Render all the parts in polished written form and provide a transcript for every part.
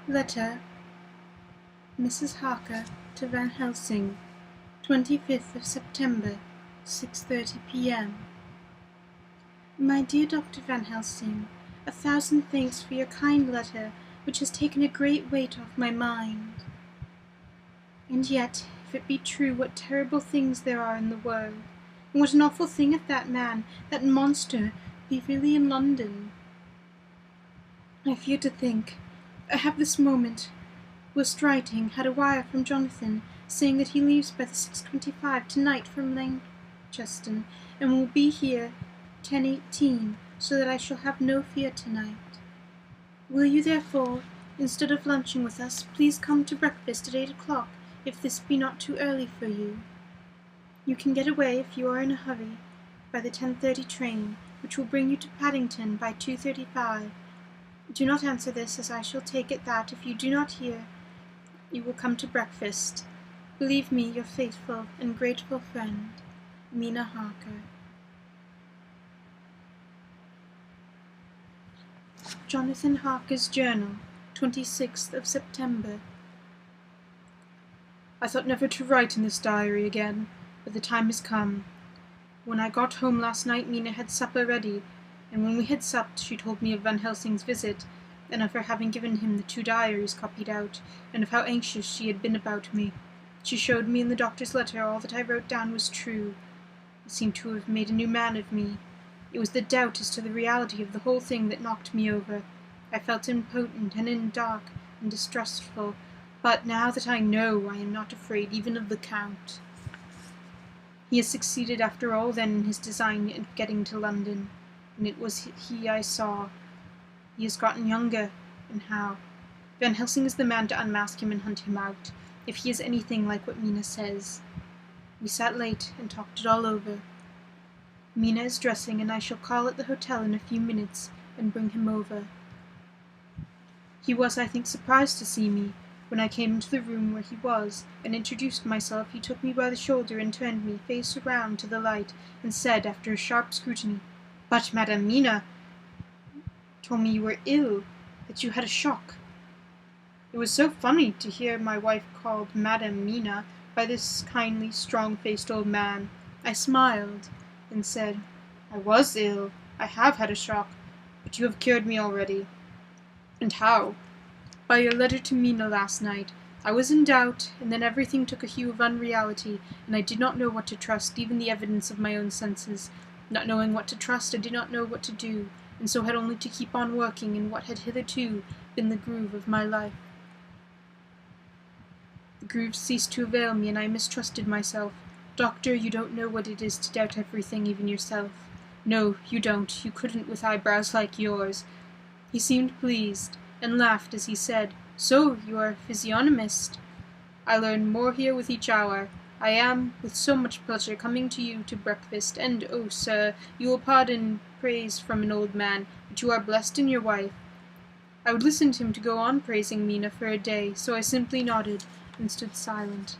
Letter Mrs. Harker to Van Helsing, 25th of September, 6:30 p.m. My dear Dr. Van Helsing, 1,000 thanks for your kind letter, which has taken a great weight off my mind. And yet, if it be true, what terrible things there are in the world, and what an awful thing if that man, that monster, be really in London. I fear to think. I have this moment, whilst writing, had a wire from Jonathan, saying that he leaves by the 6:25 tonight from Lancheston, and will be here 10:18, so that I shall have no fear tonight. Will you therefore, instead of lunching with us, please come to breakfast at 8 o'clock, if this be not too early for you? You can get away, if you are in a hurry, by the 10:30 train, which will bring you to Paddington by 2:35. Do not answer this, as I shall take it that, if you do not hear, you will come to breakfast. Believe me, your faithful and grateful friend, Mina Harker. Jonathan Harker's Journal, 26th of September. I thought never to write in this diary again, but the time has come. When I got home last night, Mina had supper ready, and when we had supped, she told me of Van Helsing's visit, and of her having given him the 2 diaries copied out, and of how anxious she had been about me. She showed me in the doctor's letter all that I wrote down was true. It seemed to have made a new man of me. It was the doubt as to the reality of the whole thing that knocked me over. I felt impotent and in dark and distrustful, but now that I know, I am not afraid even of the Count. He has succeeded after all then in his design of getting to London, and it was he I saw. He has gotten younger, and how? Van Helsing is the man to unmask him and hunt him out, if he is anything like what Mina says. We sat late and talked it all over. Mina is dressing, and I shall call at the hotel in a few minutes and bring him over. He was, I think, surprised to see me. When I came into the room where he was, and introduced myself, he took me by the shoulder and turned me face around to the light, and said, after a sharp scrutiny, "But, Madame Mina, told me you were ill, that you had a shock." It was so funny to hear my wife called Madame Mina by this kindly, strong-faced old man. I smiled, and said, "I was ill. I have had a shock, but you have cured me already." "And how?" "By your letter to Mina last night. I was in doubt, and then everything took a hue of unreality, and I did not know what to trust, even the evidence of my own senses. Not knowing what to trust, I did not know what to do, and so had only to keep on working in what had hitherto been the groove of my life. The groove ceased to avail me, and I mistrusted myself. Doctor, you don't know what it is to doubt everything, even yourself. No, you don't. You couldn't with eyebrows like yours." He seemed pleased, and laughed as he said, "So, you are a physiognomist. I learn more here with each hour. I am, with so much pleasure, coming to you to breakfast, and, oh, sir, you will pardon praise from an old man, but you are blessed in your wife." I would listen to him to go on praising Mina for a day, so I simply nodded and stood silent.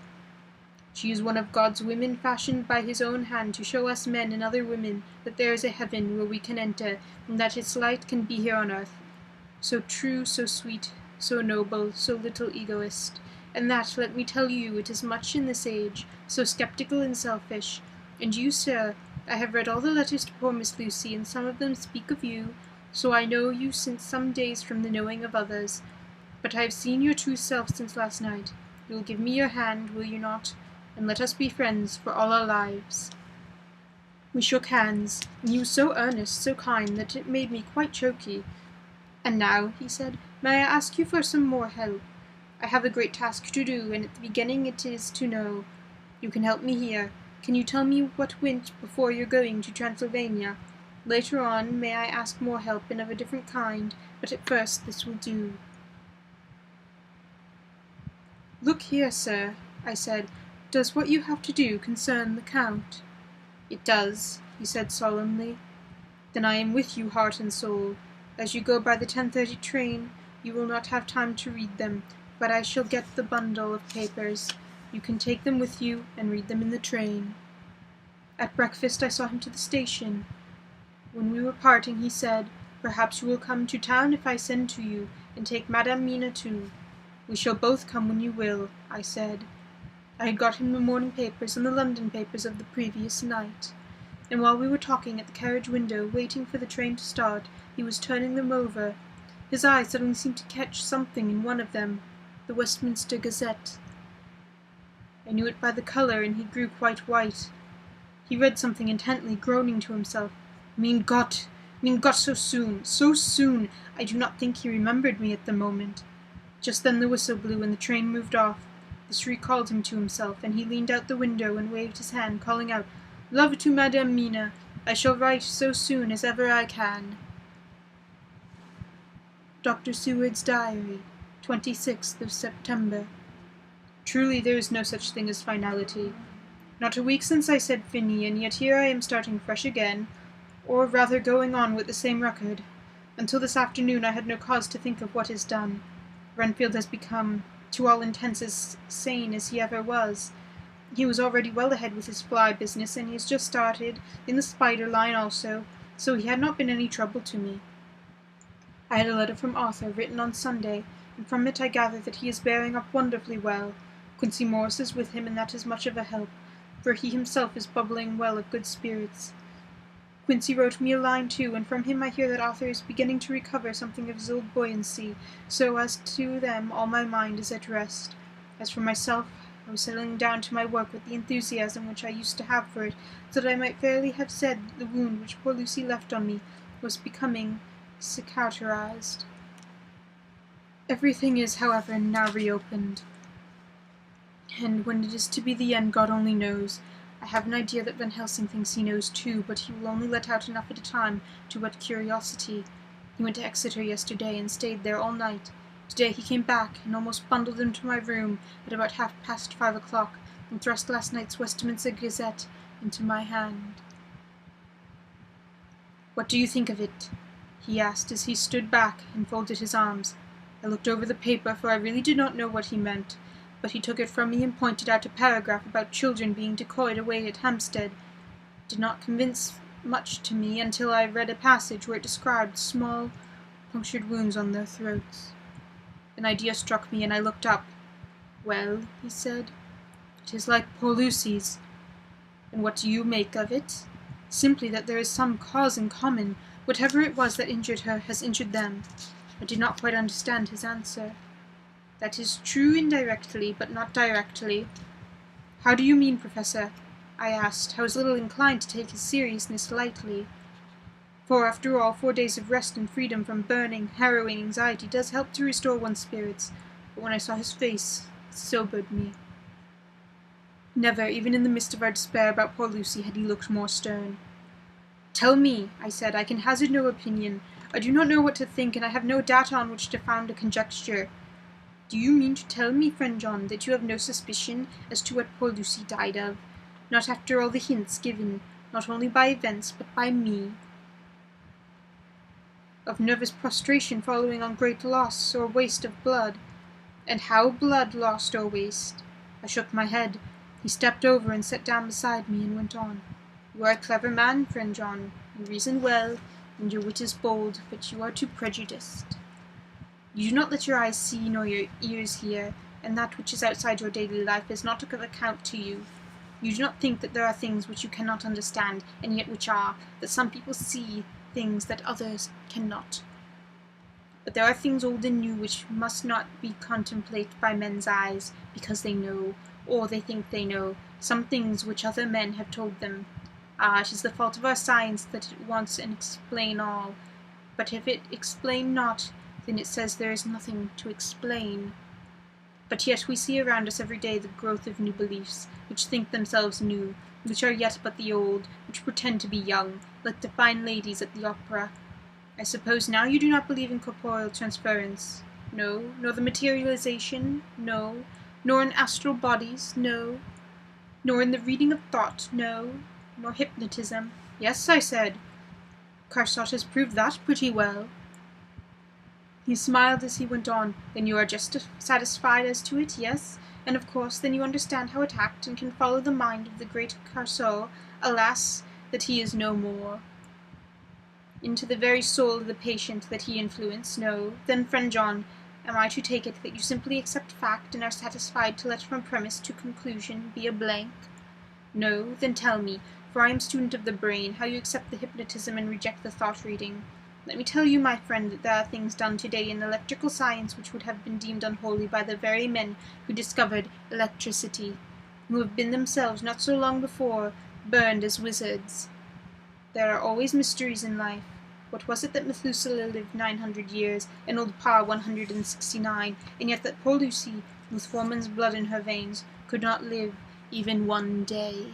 "She is one of God's women, fashioned by his own hand to show us men and other women that there is a heaven where we can enter, and that its light can be here on earth. So true, so sweet, so noble, so little egoist. And that, let me tell you, it is much in this age, so sceptical and selfish. And you, sir, I have read all the letters to poor Miss Lucy, and some of them speak of you, so I know you since some days from the knowing of others. But I have seen your true self since last night. You will give me your hand, will you not? And let us be friends for all our lives." We shook hands, and he was so earnest, so kind, that it made me quite choky. "And now," he said, "may I ask you for some more help? I have a great task to do, and at the beginning it is to know. You can help me here. Can you tell me what went before your going to Transylvania? Later on, may I ask more help and of a different kind, but at first this will do." "Look here, sir," I said, "does what you have to do concern the Count?" "It does," he said solemnly. "Then I am with you, heart and soul. As you go by the 10:30 train, you will not have time to read them, but I shall get the bundle of papers. You can take them with you and read them in the train." At breakfast I saw him to the station. When we were parting, he said, Perhaps you will come to town if I send to you, and take Madame Mina too. We shall both come when you will, I said. I had got him the morning papers and the London papers of the previous night, and while we were talking at the carriage window, waiting for the train to start, he was turning them over. His eye suddenly seemed to catch something in one of them, the Westminster Gazette. I knew it by the colour, and he grew quite white. He read something intently, groaning to himself. Mein Gott, so soon, so soon! I do not think he remembered me at the moment. Just then the whistle blew, and the train moved off. This recalled him to himself, and he leaned out the window and waved his hand, calling out, Love to Madame Mina. I shall write so soon as ever I can. Dr. Seward's Diary, 26th of September. Truly there is no such thing as finality. Not a week since I said fini, and yet here I am starting fresh again, or rather going on with the same record. Until this afternoon I had no cause to think of what is done. Renfield has become, to all intents, as sane as he ever was. He was already well ahead with his fly business, and he has just started in the spider line also, so he had not been any trouble to me. I had a letter from Arthur, written on Sunday, and from it I gathered that he is bearing up wonderfully well. Quincy Morris is with him, and that is much of a help, for he himself is bubbling well of good spirits. Quincy wrote me a line too, and from him I hear that Arthur is beginning to recover something of his old buoyancy, so as to them all my mind is at rest. As for myself, I was settling down to my work with the enthusiasm which I used to have for it, so that I might fairly have said the wound which poor Lucy left on me was becoming cicatrized. Everything is, however, now reopened, and when it is to be the end God only knows. I have an idea that Van Helsing thinks he knows too, but he will only let out enough at a time to whet curiosity. He went to Exeter yesterday and stayed there all night. Today he came back and almost bundled into my room at about 5:30 and thrust last night's Westminster Gazette into my hand. What do you think of it? He asked as he stood back and folded his arms. I looked over the paper, for I really did not know what he meant, but he took it from me and pointed out a paragraph about children being decoyed away at Hampstead. It did not convince much to me until I read a passage where it described small, punctured wounds on their throats. An idea struck me, and I looked up. Well, he said, it is like poor Lucy's. And what do you make of it? Simply that there is some cause in common. Whatever it was that injured her has injured them. I did not quite understand his answer. That is true indirectly, but not directly. How do you mean, Professor? I asked. I was little inclined to take his seriousness lightly. For, after all, 4 days of rest and freedom from burning, harrowing anxiety does help to restore one's spirits. But when I saw his face, it sobered me. Never, even in the midst of our despair about poor Lucy, had he looked more stern. Tell me, I said. I can hazard no opinion. I do not know what to think, and I have no data on which to found a conjecture. Do you mean to tell me, friend John, that you have no suspicion as to what poor Lucy died of? Not after all the hints given, not only by events, but by me? Of nervous prostration following on great loss or waste of blood. And how blood lost or waste? I shook my head. He stepped over and sat down beside me and went on. You are a clever man, friend John. You reason well, and your wit is bold, but you are too prejudiced. You do not let your eyes see nor your ears hear, and that which is outside your daily life is not of account to you. You do not think that there are things which you cannot understand, and yet which are, that some people see things that others cannot. But there are things old and new which must not be contemplated by men's eyes, because they know, or they think they know, some things which other men have told them. Ah, it is the fault of our science that it wants and explain all. But if it explain not, then it says there is nothing to explain. But yet we see around us every day the growth of new beliefs, which think themselves new, which are yet but the old, which pretend to be young, like the fine ladies at the opera. I suppose now you do not believe in corporeal transference? No, nor the materialization? No, nor in astral bodies? No, nor in the reading of thought? No, nor hypnotism? Yes, I said. Carsaut has proved that pretty well. He smiled as he went on. Then you are just satisfied as to it, yes? And of course then you understand how it acts, and can follow the mind of the great Carsaut. Alas, that he is no more. into the very soul of the patient that he influenced? No? Then, friend John, am I to take it that you simply accept fact and are satisfied to let from premise to conclusion be a blank? No? Then tell me, for I am student of the brain, how you accept the hypnotism and reject the thought-reading. Let me tell you, my friend, that there are things done today in electrical science which would have been deemed unholy by the very men who discovered electricity, who have been themselves, not so long before, burned as wizards. There are always mysteries in life. What was it that Methuselah lived 900 years, and old Pa 169, and yet that poor Lucy, with woman's blood in her veins, could not live even one day?